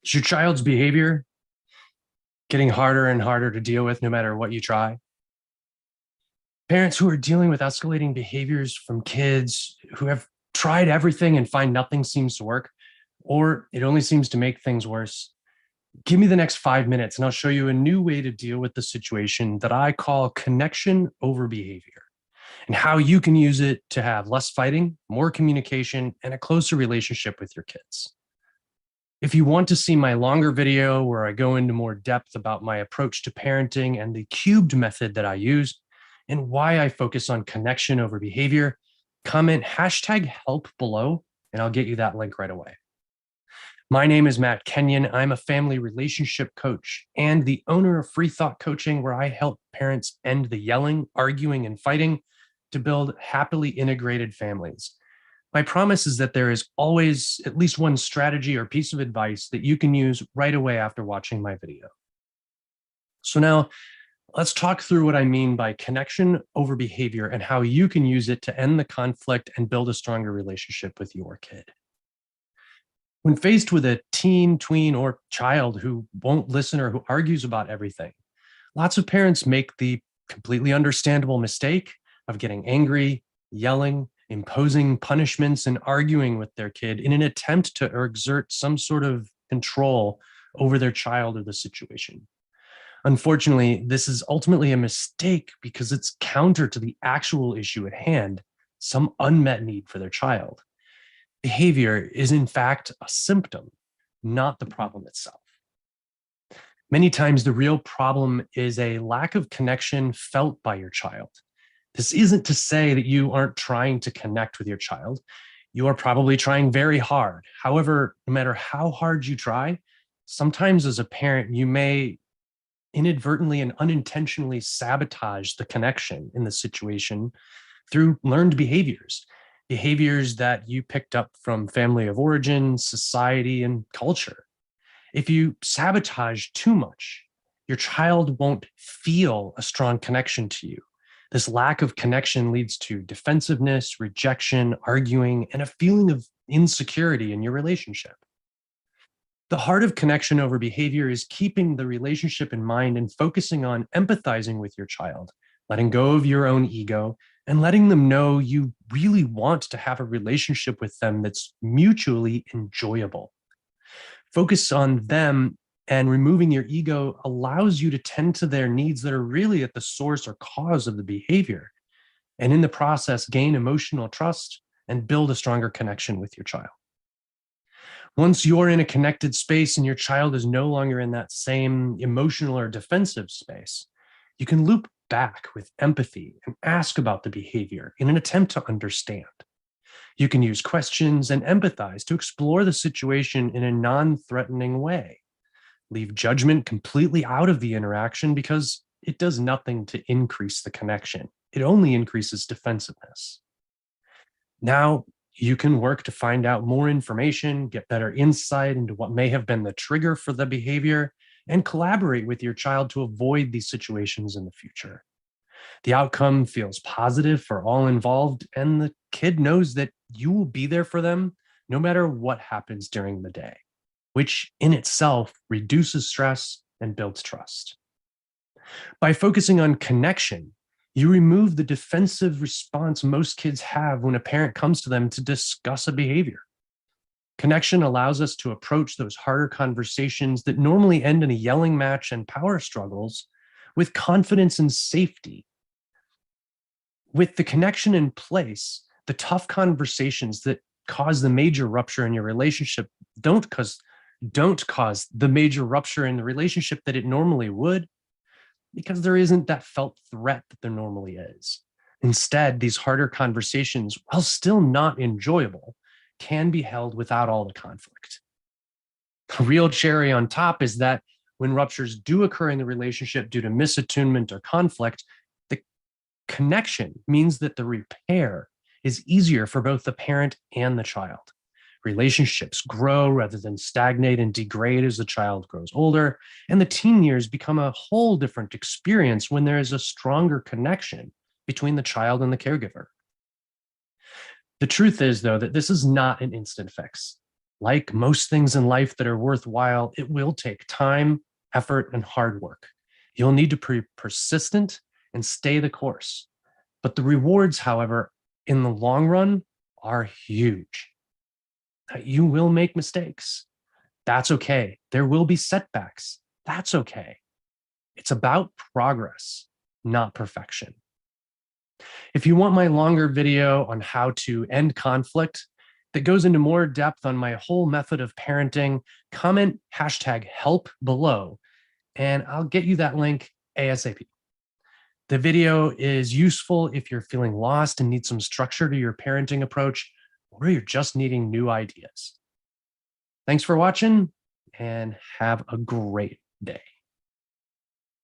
Is your child's behavior getting harder and harder to deal with no matter what you try? Parents who are dealing with escalating behaviors from kids who have tried everything and find nothing seems to work, or it only seems to make things worse. Give me the next 5 minutes and I'll show you a new way to deal with the situation that I call connection over behavior, and how you can use it to have less fighting, more communication, and a closer relationship with your kids. If you want to see my longer video where I go into more depth about my approach to parenting and the cubed method that I use and why I focus on connection over behavior, comment #help below and I'll get you that link right away. My name is Matt Kenyon. I'm a family relationship coach and the owner of Freethought Coaching, where I help parents end the yelling, arguing, and fighting to build happily integrated families. My promise is that there is always at least one strategy or piece of advice that you can use right away after watching my video. So now let's talk through what I mean by connection over behavior and how you can use it to end the conflict and build a stronger relationship with your kid. When faced with a teen, tween, or child who won't listen or who argues about everything, lots of parents make the completely understandable mistake of getting angry, yelling, imposing punishments, and arguing with their kid in an attempt to exert some sort of control over their child or the situation. Unfortunately, this is ultimately a mistake because it's counter to the actual issue at hand, some unmet need for their child. Behavior is, in fact, a symptom, not the problem itself. Many times, the real problem is a lack of connection felt by your child. This isn't to say that you aren't trying to connect with your child. You are probably trying very hard. However, no matter how hard you try, sometimes as a parent, you may inadvertently and unintentionally sabotage the connection in the situation through learned behaviors that you picked up from family of origin, society, and culture. If you sabotage too much, your child won't feel a strong connection to you. This lack of connection leads to defensiveness, rejection, arguing, and a feeling of insecurity in your relationship. The heart of connection over behavior is keeping the relationship in mind and focusing on empathizing with your child, letting go of your own ego, and letting them know you really want to have a relationship with them that's mutually enjoyable. Focus on them, and removing your ego allows you to tend to their needs that are really at the source or cause of the behavior, and in the process, gain emotional trust and build a stronger connection with your child. Once you're in a connected space and your child is no longer in that same emotional or defensive space, you can loop back with empathy and ask about the behavior in an attempt to understand. You can use questions and empathize to explore the situation in a non-threatening way. Leave judgment completely out of the interaction because it does nothing to increase the connection. It only increases defensiveness. Now, you can work to find out more information, get better insight into what may have been the trigger for the behavior, and collaborate with your child to avoid these situations in the future. The outcome feels positive for all involved, and the kid knows that you will be there for them no matter what happens during the day, which in itself reduces stress and builds trust. By focusing on connection, you remove the defensive response most kids have when a parent comes to them to discuss a behavior. Connection allows us to approach those harder conversations that normally end in a yelling match and power struggles with confidence and safety. With the connection in place, the tough conversations that cause the major rupture in your relationship don't cause the major rupture in the relationship that it normally would, because there isn't that felt threat that there normally is. Instead, these harder conversations, while still not enjoyable, can be held without all the conflict. The real cherry on top is that when ruptures do occur in the relationship due to misattunement or conflict, the connection means that the repair is easier for both the parent and the child. Relationships grow rather than stagnate and degrade as the child grows older, and the teen years become a whole different experience when there is a stronger connection between the child and the caregiver. The truth is, though, that this is not an instant fix. Like most things in life that are worthwhile, it will take time, effort, and hard work. You'll need to be persistent and stay the course. But the rewards, however, in the long run are huge. You will make mistakes. That's okay. There will be setbacks. That's okay. It's about progress, not perfection. If you want my longer video on how to end conflict that goes into more depth on my whole method of parenting, comment #help below, and I'll get you that link ASAP. The video is useful if you're feeling lost and need some structure to your parenting approach, or you're just needing new ideas. Thanks for watching and have a great day.